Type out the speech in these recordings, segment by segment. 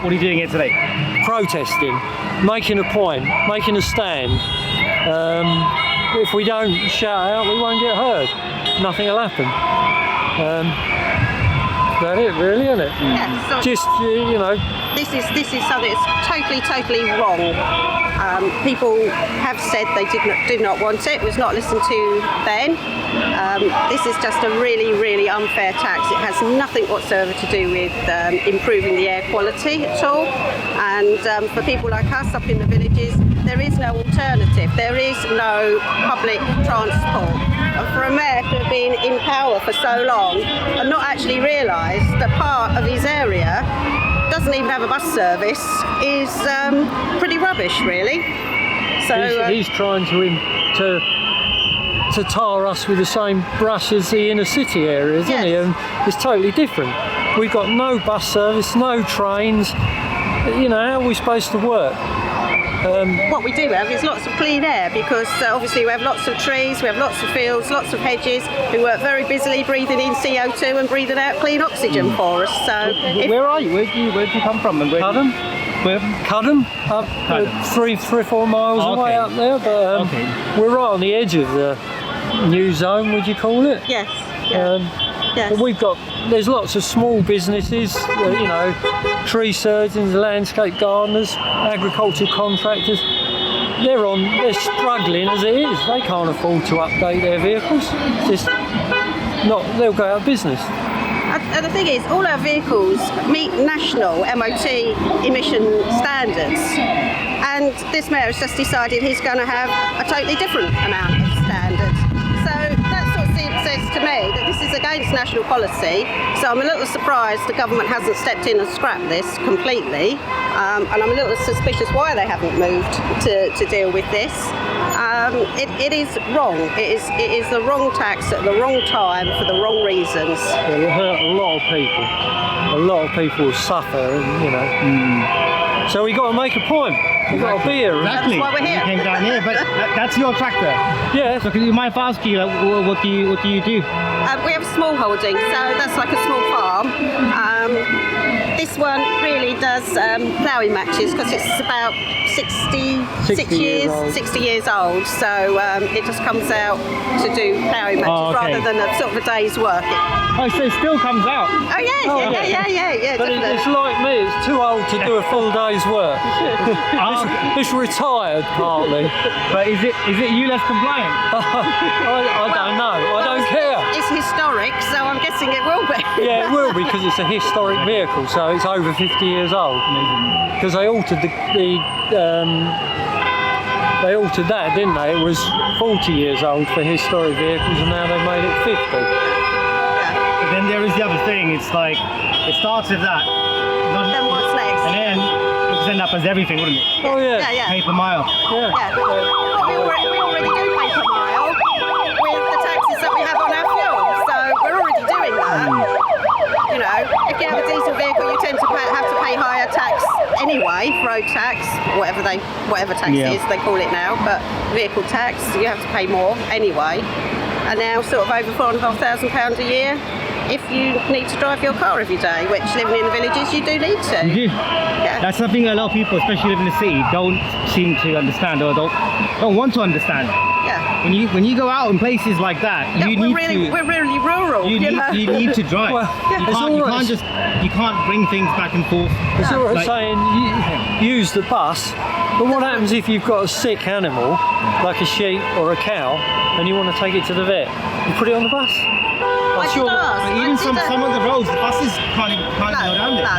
What are you doing here today? Protesting, making a point, making a stand. If we don't shout out, we won't get heard. Nothing will happen. That's it, really, isn't it? Yeah, so just you know. This is something that's totally wrong. People have said they did not want it. It was not listened to then. This is just a really unfair tax. It has nothing whatsoever to do with improving the air quality at all. And for people like us up in the villages, there is no alternative. There is no public transport. And for a mayor to have been in power for so long and not actually realise that part of his area doesn't even have a bus service is pretty rubbish, really. So he's trying to tar us with the same brush as the inner city areas, isn't he? And it's totally different. We've got no bus service, no trains. You know, how are we supposed to work? What we do have is lots of clean air, because obviously we have lots of trees, we have lots of fields, lots of hedges. We work very busily breathing in CO2 and breathing out clean oxygen for us. So where are you? Where do you come from? And Cudham? Cudham, up 3 or 4 miles away up there, but we're right on the edge of the new zone, would you call it? Yes. But there's lots of small businesses, you know, tree surgeons, landscape gardeners, agricultural contractors. They're struggling as it is. They can't afford to update their vehicles. They'll go out of business. And the thing is, all our vehicles meet national MOT emission standards, and this mayor has just decided he's going to have a totally different amount of standards. So that sort of says to me that this is against national policy. So I'm a little surprised the government hasn't stepped in and scrapped this completely, and I'm a little suspicious why they haven't moved to deal with this. It is wrong. It is the wrong tax at the wrong time for the wrong reasons. It will hurt a lot of people. A lot of people will suffer, you know. So we got to make a point. We've got to be here. Exactly. That's why we're here. You came down here, but that's your tractor. Yeah. So can you mind if I ask you, like, what do you do? We have small holding, so that's like a small farm. This one really does ploughing matches, because it's about 60 years old. So it just comes out to do ploughing matches rather than a sort of a day's work. So it still comes out? Oh yeah. But Definitely. it's like me, it's too old to do a full day's work. It's retired partly. But is it ULEZ compliant? I don't know. I don't care. It's historic, so I'm guessing it will be. Yeah, it will be because it's a historic vehicle, so it's over 50 years old. Because they altered they altered that, didn't they? It was 40 years old for historic vehicles, and now they've made it 50. But then there is the other thing. It's like it starts with that. Then what's next? And then it would end up as everything, wouldn't it? Oh yeah. Yeah, yeah. Pay per mile. Yeah. Yeah. Well, we already do pay per mile with the taxes that we have on our fuel, so we're already doing that. You know, if you have a diesel vehicle, you tend to have to pay higher tax anyway, road tax, whatever tax Yeah. is they call it now, but vehicle tax, you have to pay more anyway. And now sort of over £4,500 a year if you need to drive your car every day, which living in the villages you do need to. You do. Yeah. That's something a lot of people, especially living in the city, don't seem to understand or don't want to understand. Yeah. When you go out in places like that, Yeah, you we're need really rural. you need to drive. Well, you can't bring things back and forth. It's all right Like- saying use the bus, but what happens if you've got a sick animal, like a sheep or a cow, and you want to take it to the vet? You put it on the bus? I did ask. But even some of the roads, the buses can't go down there. No.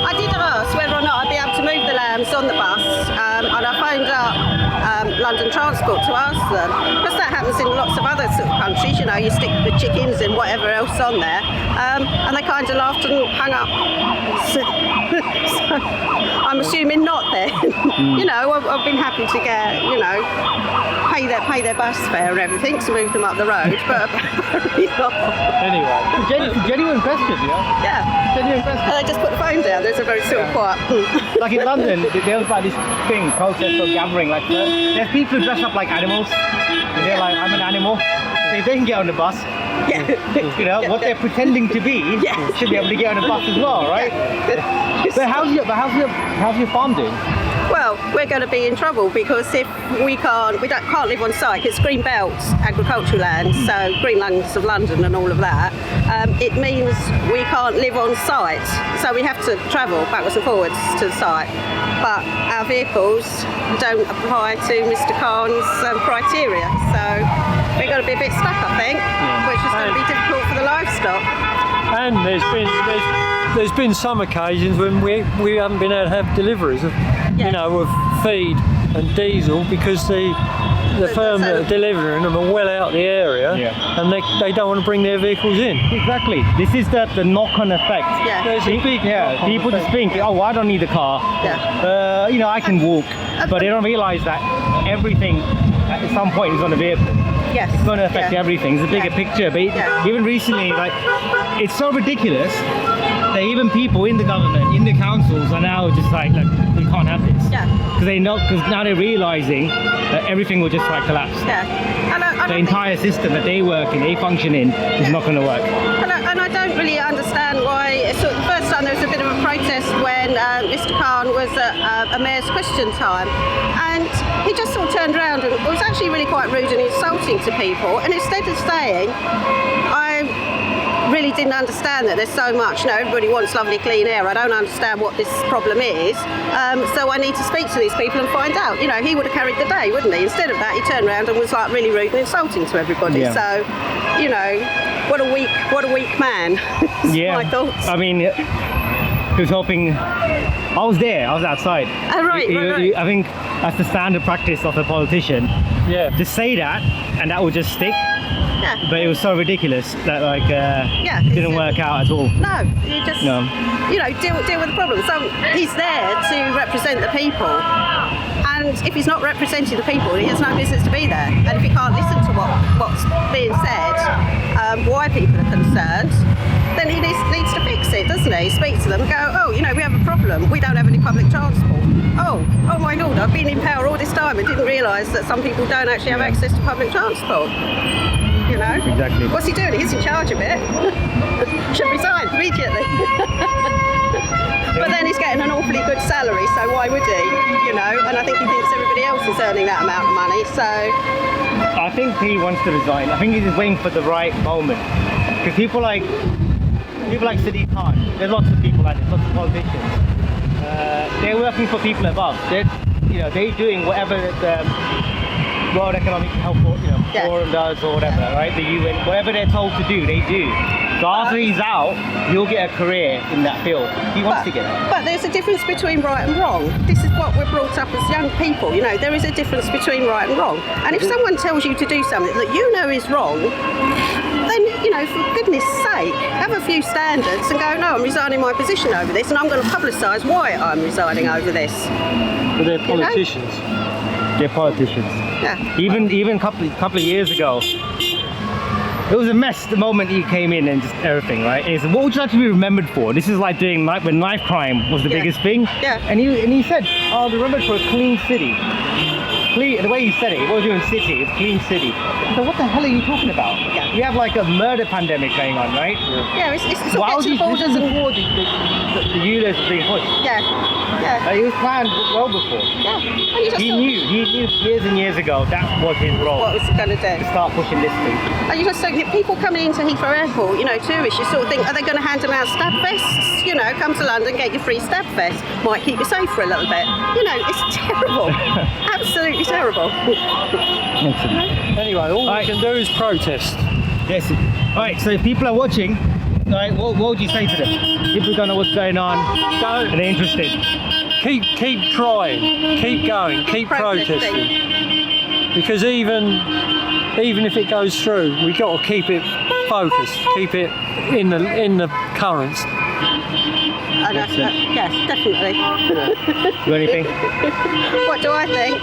I did ask whether or not I'd be able to move the lambs on the bus, and I phoned up London Transport to ask them, because that happens in lots of other sort of countries. You know, you stick the chickens and whatever else on there, and they kind of laughed and hung up. So, I'm assuming not then. You know, I've been happy to get, you know, pay their bus fare and everything to move them up the road, but apparently not. Anyway, it's a genuine question, you know? Yeah. Genuine question. And they just put the phone down. There's a very sort of quiet. Like in London, there was like this thing, protest or gathering, like there's people who dress up like animals. And they're like, I'm an animal. So if they can get on the bus, you know, what they're pretending to be should be able to get on the bus as well, right? But how's your farm doing? Well, we're going to be in trouble because if we can't live on site. It's green belt agricultural land, so green lungs of London and all of that. It means we can't live on site, so we have to travel backwards and forwards to the site. But our vehicles don't apply to Mr. Khan's criteria, so we're going to be a bit stuck, I think, which is going to be difficult for the livestock. And there's been some occasions when we haven't been able to have deliveries of, you know, of feed and diesel because the firm that are delivering them are well out the area, and they don't want to bring their vehicles in. Exactly. This is the knock-on effect. Yeah. There's a big knock-on People just effect. think, oh, I don't need a car. Yeah. You know, I can walk, but they don't realise that everything at some point is on the vehicle. Yes. It's going to affect everything. It's a bigger picture. But even recently, like, it's so ridiculous that even people in the government, in the councils, are now just like, look, we can't have this. Yeah. Because now they're realising that everything will just like collapse. Yeah. And The entire system that they work in, they function in, is not going to work. And I don't really understand why. So the first time there was a bit of a protest when Mr. Khan was at a mayor's question time, and he just sort of turned around and was actually really quite rude and insulting to people. And instead of saying, I really didn't understand that there's so much, you know, everybody wants lovely clean air, I don't understand what this problem is, so I need to speak to these people and find out. You know, he would have carried the day, wouldn't he? Instead of that, he turned around and was like really rude and insulting to everybody. Yeah. So, you know, what a weak man. Yeah. My thoughts. I mean, he was hoping. I was there. I was outside. Oh, right. I think that's the standard practice of a politician. Yeah. To say that, and that would just stick. Yeah. But it was so ridiculous that it didn't work out at all. No, you just, you know, deal with the problem. So he's there to represent the people, and if he's not representing the people, he has no business to be there. And if he can't listen to what's being said, why people are concerned, then he needs to fix it, doesn't he? Speak to them and go, oh, you know, we have a problem. We don't have any public transport. Oh my Lord, I've been in power all this time and didn't realise that some people don't actually have access to public transport. You know? Exactly. What's he doing? He's in charge of it. Should resign immediately. But then he's getting an awfully good salary, so why would he? You know? And I think he thinks everybody else is earning that amount of money, so... I think he wants to resign. I think he's just waiting for the right moment. Because people like Sadiq Khan, there's lots of people like this, lots of politicians. they're working for people above. They're doing whatever the World Economic Health Forum does or whatever, right? The UN, whatever they're told to do, they do. So after he's out, he'll get a career in that field. He wants to get it. But there's a difference between right and wrong. This is what we're brought up as young people. There is a difference between right and wrong. And if someone tells you to do something that you know is wrong, then, for goodness sake, have a few standards and go, no, I'm resigning my position over this, and I'm going to publicise why I'm resigning over this. But they're politicians. They're politicians. Yeah. Even a couple of years ago, it was a mess the moment he came in and just everything, right? And he said, what would you like to be remembered for? This is like doing when knife crime was the biggest thing. Yeah. And he said, I'll be remembered for a clean city. The way he said it wasn't even city, it's clean city. So what the hell are you talking about? Yeah. We have like a murder pandemic going on, right? Yeah, it's Why all was get to the borders this is and... before the ULEZ was being pushed? Yeah, yeah. It was planned well before. Yeah. And you just He thought, knew years and years ago that was his role. what was he going to do? To start pushing this thing. And you just think, people coming into Heathrow Airport, tourists, you sort of think, are they going to hand them out stab vests? Come to London, get your free stab vest. Might keep you safe for a little bit. It's terrible. Absolutely terrible. Anyway, all we can do is protest. Yes. Alright, so if people are watching, right, what would you say to them? People don't know what's going on, and they're interested. Keep trying, keep going, keep protesting. Because even if it goes through, we've got to keep it focused, keep it in the currents. Yes, definitely. Do anything? What do I think?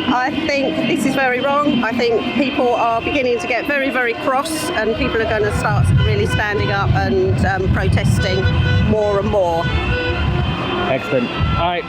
I think this is very wrong. I think people are beginning to get very, very cross, and people are going to start really standing up and protesting more and more. Excellent. All right.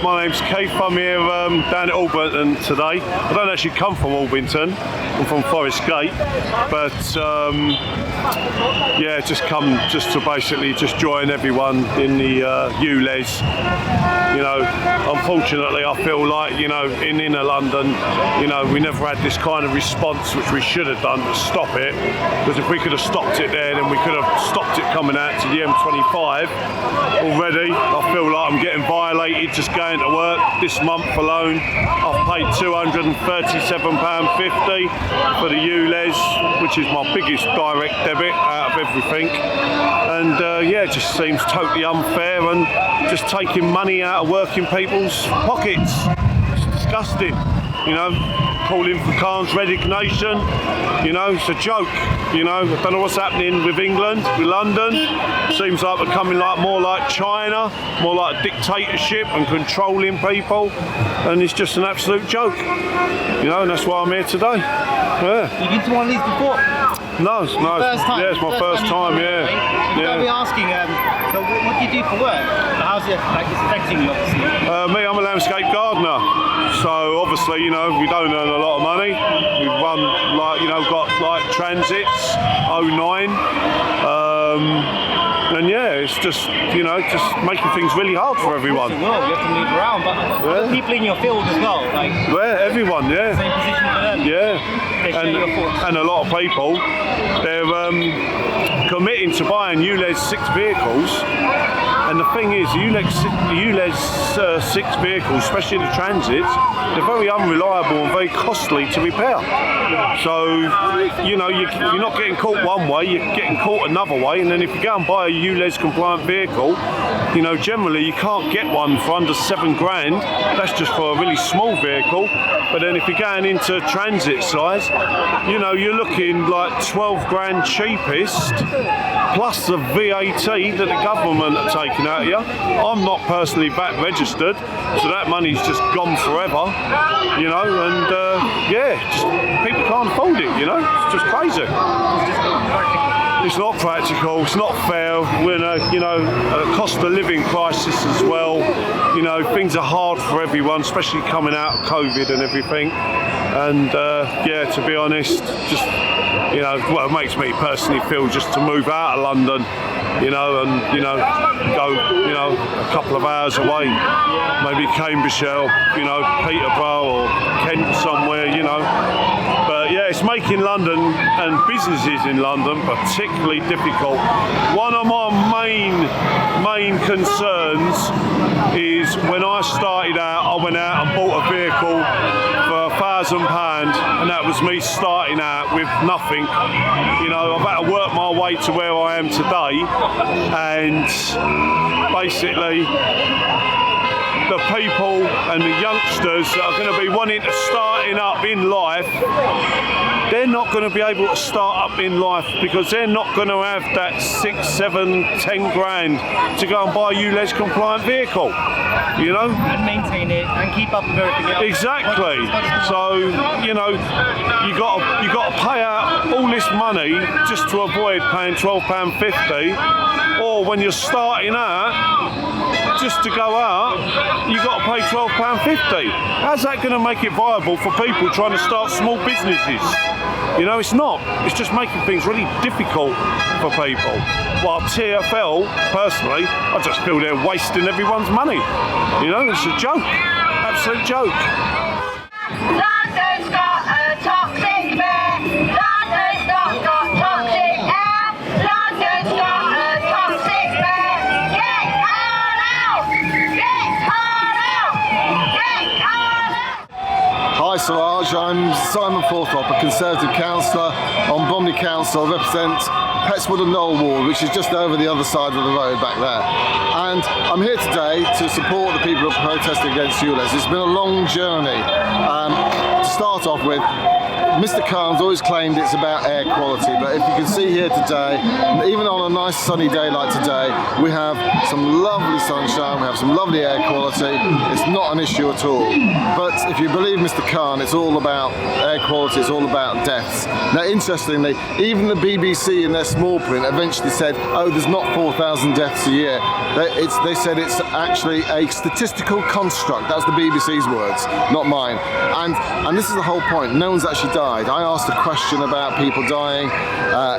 My name's Keith. I'm here down at Orpington today. I don't actually come from Orpington. I'm from Forest Gate, but yeah, just come to basically just join everyone in the ULEZ. Unfortunately, I feel like in inner London, we never had this kind of response, which we should have done to stop it. Because if we could have stopped it there, then we could have stopped it coming out to the M25 already. I feel like I'm getting violated just going to work. This month alone, I've paid £237.50 for the ULEZ, which is my biggest direct debit out of everything. And yeah, it just seems totally unfair and just taking money out of working people's pockets. It's disgusting. Calling for Khan's resignation. It's a joke. I don't know what's happening with England, with London. Seems like we're coming more like China, more like a dictatorship and controlling people. And it's just an absolute joke. And that's why I'm here today. Yeah. You've been to one of these before? No, it's First time. Yeah, it's my first time. Yeah. You've got to be asking, so what do you do for work? How's it affecting you, obviously? Me, I'm a landscape gardener. So obviously, we don't earn a lot of money. We run got transits, 09. And yeah, it's just making things really hard for everyone. You have to move around, but other people in your field as well, everyone, yeah. Same position for them. Yeah. They share your thoughts. And a lot of people, they're committing to buying ULEZ 6 vehicles And the thing is, the ULEZ 6 vehicles, especially the transits, they're very unreliable and very costly to repair. So, you know, you're not getting caught one way, you're getting caught another way. And then if you go and buy a ULEZ compliant vehicle, you know, generally you can't get one for under £7,000. That's just for a really small vehicle. But then if you're going into transit size, you know, you're looking like £12,000 cheapest, plus the VAT that the government are taking out of you. I'm not personally VAT registered, so that money's just gone forever, you know, and yeah, just, people can't afford it, you know, it's just crazy. It's not practical, it's not fair. We're in a, you know, a cost of living crisis as well. You know, things are hard for everyone, especially coming out of COVID and everything. And yeah, to be honest, just, you know, well, it makes me personally feel just to move out of London, you know, and, you know, go, you know, a couple of hours away, maybe Cambridgeshire, you know, Peterborough or Kent somewhere, you know. But yeah, it's making London and businesses in London particularly difficult. One of my main concerns is when I started out, I went out and bought a vehicle for £1,000, and that was me starting out with nothing. You know, I've had to work my way to where I am today, and basically the people and the youngsters that are going to be wanting to starting up in life, they're not going to be able to start up in life because they're not going to have that 6, 7, 10 grand to go and buy a ULEZ compliant vehicle, you know, and maintain it and keep up with everything else. Exactly. So, you know, you got to pay out all this money just to avoid paying £12.50, or when you're starting out, just to go out, you got to pay £12.50. How's that going to make it viable for people trying to start small businesses? You know, it's not. It's just making things really difficult for people. While TfL, personally, I just feel they're wasting everyone's money. You know, it's a joke. Absolute joke. London's got a toxic air. London's not got toxic air. London's got a toxic air. Get hard out! Get hard out! Get hard out! Hi Siraj, I'm Simon Forthrop, a Conservative councillor on Bromley Council. I represent Petswood and Knoll Ward, which is just over the other side of the road back there. And I'm here today to support the people who are protesting against ULEZ. It's been a long journey. To start off with, Mr. Khan's always claimed it's about air quality, but if you can see here today, even on a nice sunny day like today, we have some lovely sunshine, we have some lovely air quality. It's not an issue at all. But if you believe Mr. Khan, it's all about air quality, it's all about deaths. Now, interestingly, even the BBC in their small print eventually said, oh, there's not 4,000 deaths a year. They said it's actually a statistical construct. That's the BBC's words, not mine. And this is the whole point. No one's actually died. I asked a question about people dying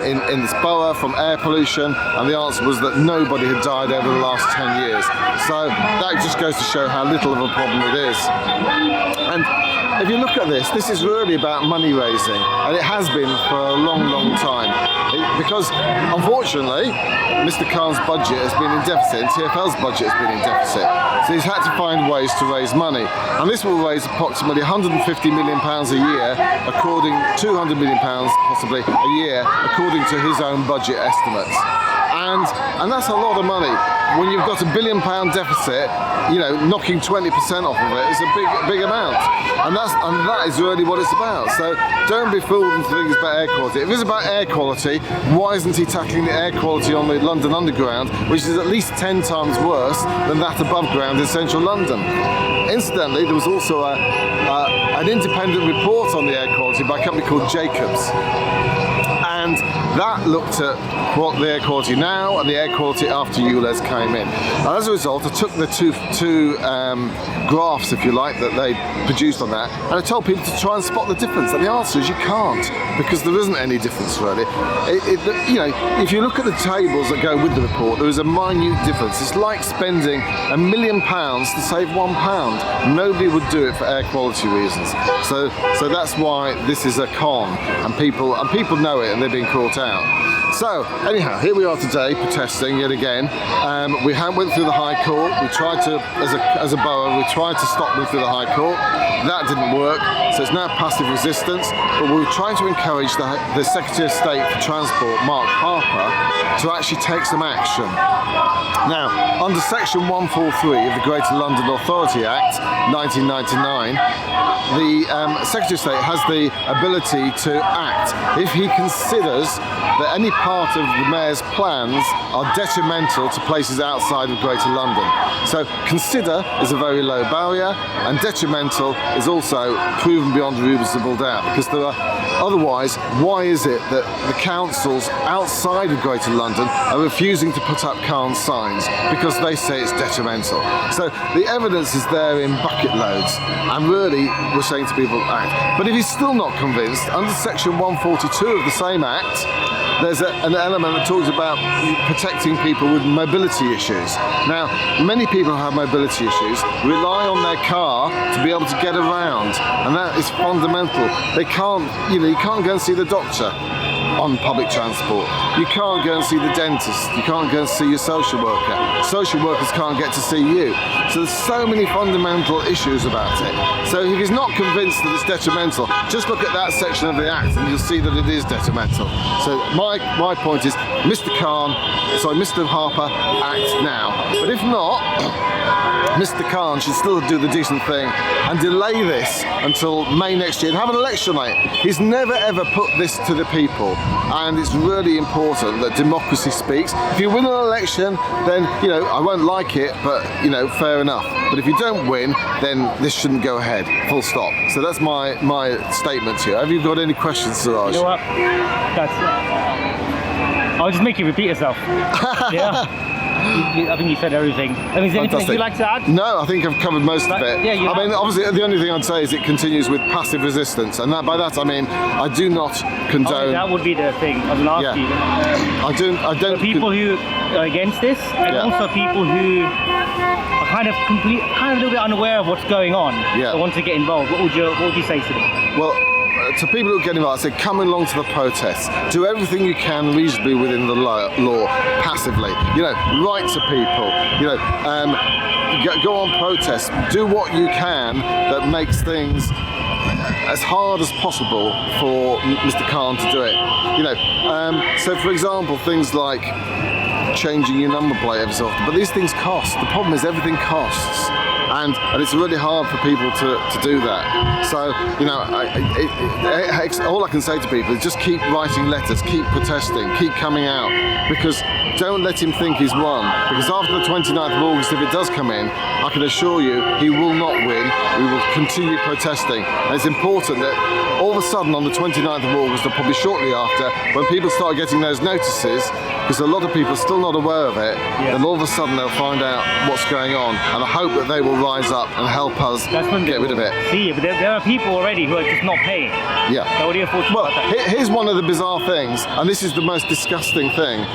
in this borough from air pollution, and the answer was that nobody had died over the last 10 years. So that just goes to show how little of a problem it is. And if you look at this is really about money raising, and it has been for a long, long time. Because unfortunately, Mr. Khan's budget has been in deficit, and TfL's budget has been in deficit. So he's had to find ways to raise money. And this will raise approximately £150 million a year, according to £200 million possibly a year, according to his own budget estimates. And that's a lot of money. When you've got £1 billion deficit, you know, knocking 20% off of it is a big amount. And that is really what it's about. So don't be fooled into thinking it's about air quality. If it's about air quality, why isn't he tackling the air quality on the London Underground, which is at least 10 times worse than that above ground in central London? Incidentally, there was also an independent report on the air quality by a company called Jacobs. And that looked at what the air quality now and the air quality after ULEZ came in. And as a result, I took the two graphs, if you like, that they produced on that, and I told people to try and spot the difference. And the answer is you can't, because there isn't any difference really. You know, if you look at the tables that go with the report, there is a minute difference. It's like spending £1 million to save £1. Nobody would do it for air quality reasons. So that's why this is a con, and people know it, and they're being caught out. So anyhow, here we are today protesting yet again. We went through the High Court. We tried to, as a borough, we tried to stop them through the High Court. That didn't work, so it's now passive resistance. But we were trying to encourage the Secretary of State for Transport, Mark Harper, to actually take some action. Now, under Section 143 of the Greater London Authority Act 1999, the Secretary of State has the ability to act if he considers that any part of the Mayor's plans are detrimental to places outside of Greater London. So consider is a very low barrier, and detrimental is also proven beyond a reasonable doubt, because there are otherwise, why is it that the councils outside of Greater London are refusing to put up Cairns signs? Because they say it's detrimental. So the evidence is there in bucket loads, and really we're saying to people, act. But if he's still not convinced, under Section 142 of the same Act, there's an element that talks about protecting people with mobility issues. Now, many people who have mobility issues rely on their car to be able to get around, and that is fundamental. They can't, you can't go and see the doctor on public transport. You can't go and see the dentist. You can't go and see your social worker. Social workers can't get to see you. So there's so many fundamental issues about it. So if he's not convinced that it's detrimental, just look at that section of the Act and you'll see that it is detrimental. So my point is, Mr. Harper, act now. But if not, Mr. Khan should still do the decent thing and delay this until May next year and have an election on it. He's never ever put this to the people, and it's really important that democracy speaks. If you win an election, then I won't like it, but fair enough. But if you don't win, then this shouldn't go ahead. Full stop. So that's my statement to you. Have you got any questions, Siraj? You know what? I'll just make you repeat yourself. Yeah. I think you said everything. Is there anything you'd like to add? No, I think I've covered most of it. Yeah, I mean, obviously, the only thing I'd say is it continues with passive resistance, and by that I mean I do not condone. That would be the thing. I was going to ask you. I don't. People who are against this, and also people who are kind of a little bit unaware of what's going on. Yeah. Want to get involved. What would you say to them? Well, to people who get involved, I say come along to the protests. Do everything you can reasonably within the law, passively. Write to people. Go on protests. Do what you can that makes things as hard as possible for Mr. Khan to do it. So for example, things like changing your number plate every so often. But these things cost. The problem is everything costs. And it's really hard for people to do that. So, all I can say to people is just keep writing letters, keep protesting, keep coming out, because don't let him think he's won. Because after the 29th of August, if it does come in, I can assure you he will not win. We will continue protesting. And it's important that all of a sudden on the 29th of August, or probably shortly after, when people start getting those notices, because a lot of people are still not aware of it, then all of a sudden they'll find out what's going on, and I hope that they will rise up and help us get rid of it. See, but there are people already who are just not paying. Yeah. So what do you thought about that? Here's one of the bizarre things, and this is the most disgusting thing,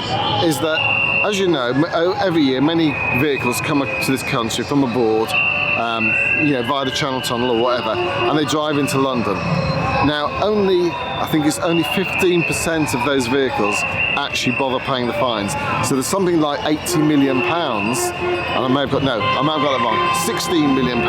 is that, as you know, every year many vehicles come to this country from abroad, via the Channel Tunnel or whatever, and they drive into London. Now, I think it's only 15% of those vehicles actually bother paying the fines. So there's something like £80 million, and I may have got that wrong, £16 million,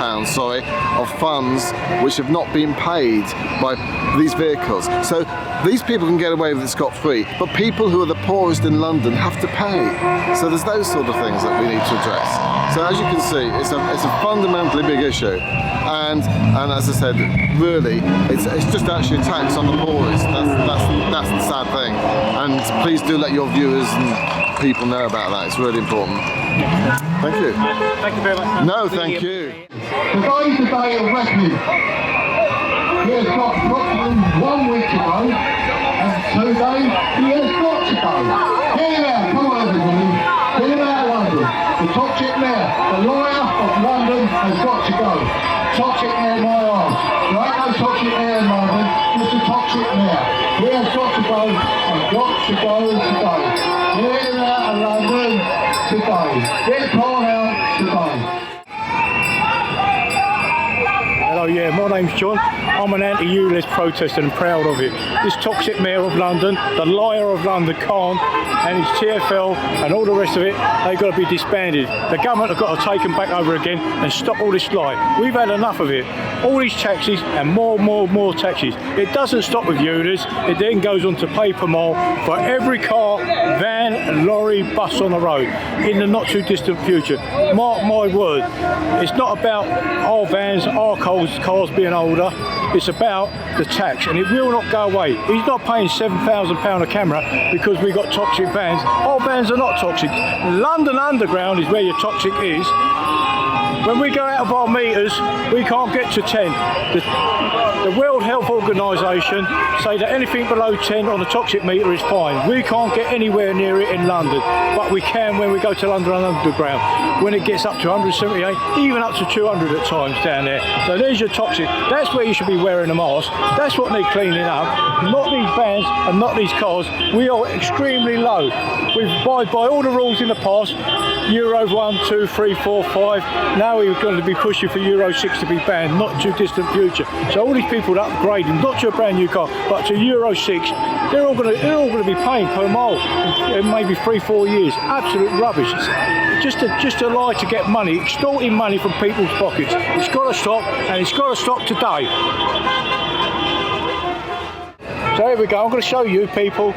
of funds which have not been paid by these vehicles. So these people can get away with it scot-free, but people who are the poorest in London have to pay. So there's those sort of things that we need to address. So as you can see, it's a fundamentally big issue. And as I said, really, it's just actually a tax on the poorest. That's the sad thing. And please do let your viewers and people know about that. It's really important. Thank you. Thank you very much. No, thank you. Today's the day of reckoning. He has got approximately 1 week to go, and today he has got to go. Get him out, come on everybody. Get him out of London. The toxic mayor, the lawyer of London has got to go. Toxic mayor, my arse. There ain't no toxic mayor in London, just a toxic mayor. He has got to go, and got to go today. Get him out of London today. Get Khan out today. Hello, yeah, my name's John. I'm an anti-ULEZ protester and proud of it. This toxic mayor of London, the liar of London, Khan, and his TfL and all the rest of it, they've got to be disbanded. The government have got to take them back over again and stop all this lie. We've had enough of it. All these taxes and more taxes. It doesn't stop with ULEZ. It then goes on to pay per mile for every car, van, lorry, bus on the road in the not too distant future. Mark my word, it's not about our vans, our cars being older. It's about the tax, and it will not go away. He's not paying £7,000 a camera because we've got toxic vans. Our vans are not toxic. London Underground is where your toxic is. When we go out of our meters, we can't get to 10. The World Health Organisation say that anything below 10 on the toxic meter is fine. We can't get anywhere near it in London, but we can when we go to London Underground. When it gets up to 178, even up to 200 at times down there. So there's your toxic. That's where you should be wearing a mask. That's what needs cleaning up. Not these vans and not these cars. We are extremely low. We've abided by all the rules in the past. Euro 1, 2, 3, 4, 5. Now we're going to be pushing for Euro 6 to be banned, not too distant future. So all these people that upgrading, not to a brand new car, but to Euro 6, they're all going to be paying per mile in maybe 3-4 years. Absolute rubbish. It's just a lie to get money, extorting money from people's pockets. It's got to stop, and it's got to stop today. So here we go, I'm going to show you people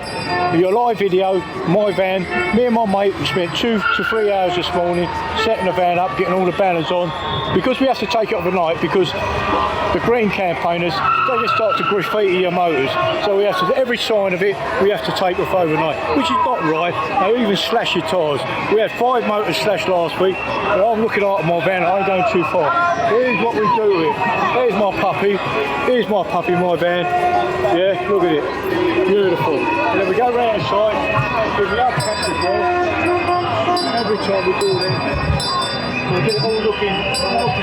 your live video, my van. Me and my mate, we spent 2 to 3 hours this morning setting the van up, getting all the banners on, because we have to take it overnight because the green campaigners, they just start to graffiti your motors. So we have to, every sign of it, we have to take off overnight, which is not right. They even slash your tyres. We had 5 motors slashed last week, but I'm looking after my van, I ain't going too far. Here's what we do with it. Here's my puppy, my van. Yeah, look at it, beautiful. And then we go round the side, with the upcats as well. Every time we do that, we get it all looking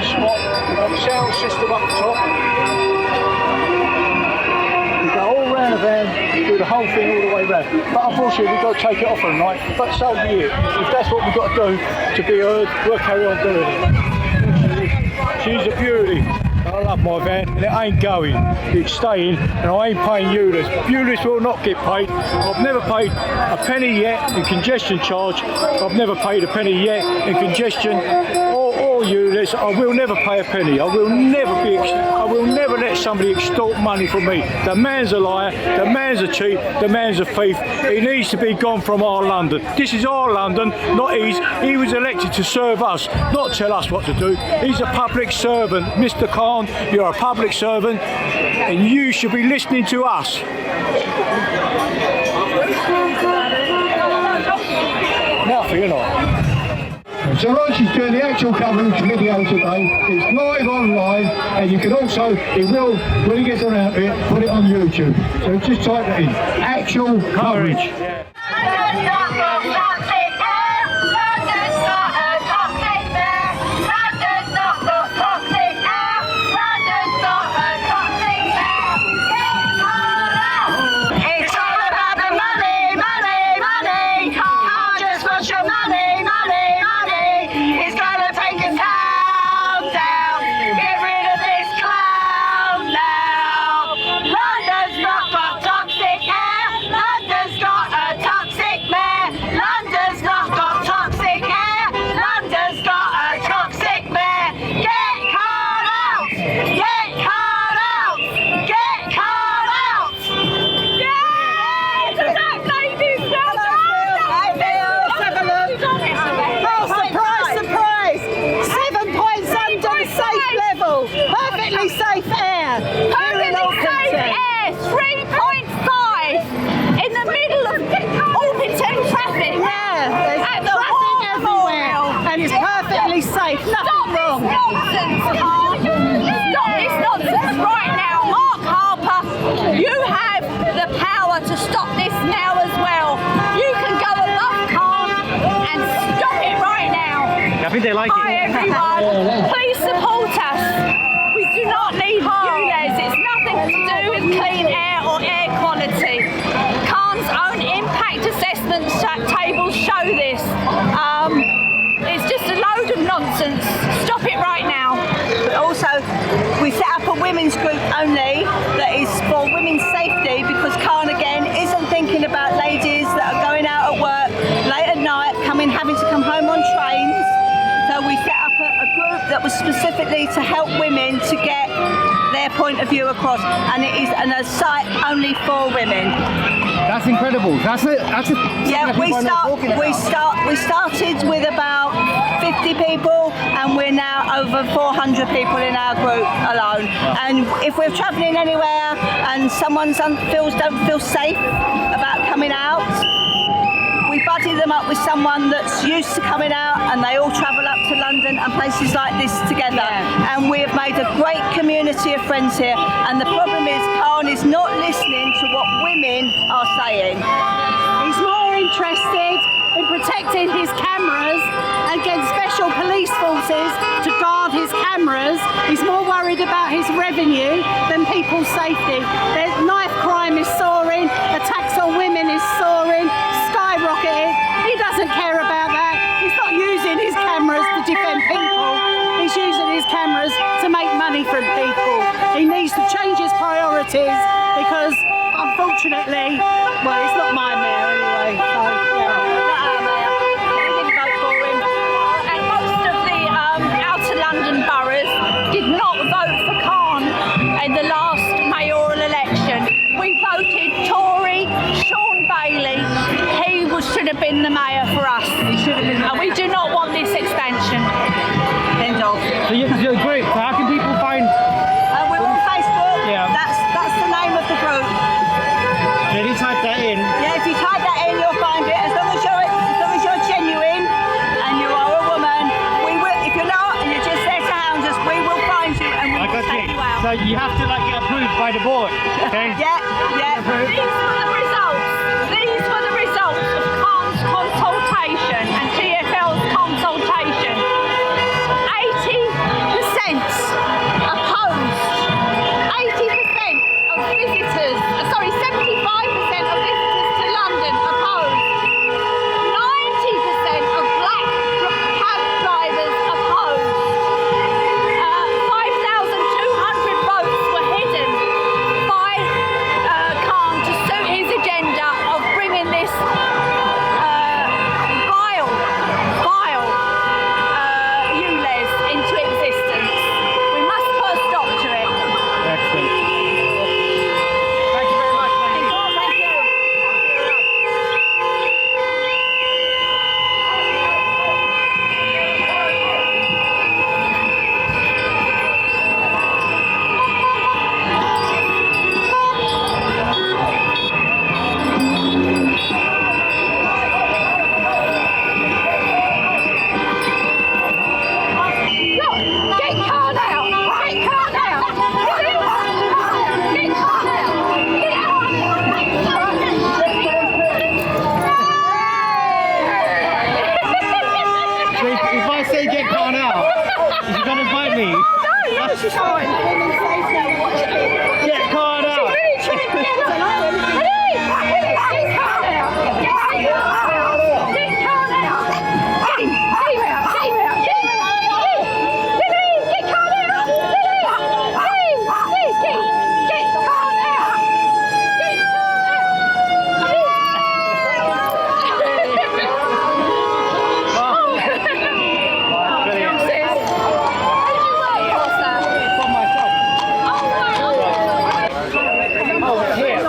smart. We've got the sound system up the top. We go all round the van, do the whole thing all the way round. But unfortunately we've got to take it off for the night, but so be it. If that's what we've got to do to be heard, we'll carry on doing it. She's a beauty. I love my van, and it ain't going. It's staying, and I ain't paying ULEZ. ULEZ will not get paid. I've never paid a penny yet in congestion charge. I've never paid a penny yet in congestion or ULEZ. I will never pay a penny. I will never let somebody extort money from me. The man's a liar. The man's a cheat. The man's a thief. He needs to be gone from our London. This is our London, not his. He was elected to serve us, not tell us what to do. He's a public servant, Mr. Khan. You're a public servant, and you should be listening to us. Now for you know. So Roger's doing the actual coverage video today. It's live online, and you can also, he will, when he gets around to it, put it on YouTube. So just type that in. Actual coverage. They like Hi it. everyone, please support us. We do not need ULEZ. It's nothing to do with clean air or air quality. Khan's own impact assessment tables show this. It's just a load of nonsense. Stop it right now. Also, we set up a women's group only that is for women's safety, because Khan again isn't thinking about ladies that are going out at work late at night, having to come home on trains. So we set up a group that was specifically to help women to get their point of view across, and it is a site only for women. That's incredible. That's a yeah. We started with about 50 people, and we're now over 400 people in our group alone. And if we're travelling anywhere and someone don't feel safe about coming out, we buddy them up with someone that's used to coming out, and they all travel up to London and places like this together. Yeah. And we have made a great community of friends here. And the problem is, Khan is not listening to what women are saying. He's more interested in protecting his cameras and getting special police forces to guard his cameras. He's more worried about his revenue than people's safety. Knife crime is soaring, attacks on women is soaring, skyrocketing. He doesn't care about that. He's not using his cameras to defend people. He's using his cameras to make money from people. He needs to change his priorities, because unfortunately, well, it's not my mayor anyway. So, yeah. Not our mayor. We didn't vote for him. And most of the outer London boroughs did not vote for Khan in the last mayoral election. We voted Tory, Sean Bailey. He should have been the mayor for us. He should have been. And we do not want this expansion. End of. So you're great. So how can people find? We're on Facebook. Yeah. That's the name of the group. Did you type that in? Yeah, if you type that in, you'll find it. As long as you're genuine and you are a woman, we will. If you're not and you're just there to hound us, we will find you and we will take you out. So you have to get approved by the board. Okay. Yeah. These were the results. These were the results of Khan's consultation and TfL's consultation. 80% opposed. 80% of visitors, 75% of visitors to London opposed. 90% of black cab drivers opposed. 5,200 votes were hidden by Khan to suit his agenda of bringing this vile ULEZ into existence. We must put a stop to it. Excellent. Thank you very much. Thank you. Get Khan out! Get Khan out! Get Khan out! Get So if I say get Khan out, is she gonna bite me? No, she's fine. Get Khan out. Really trying to get her. Hey, get Khan out. Get Khan out. Get Khan out. Get him out. Get him out. Get Khan out. Please, get Khan out. Get Brilliant. From myself. Oh, here.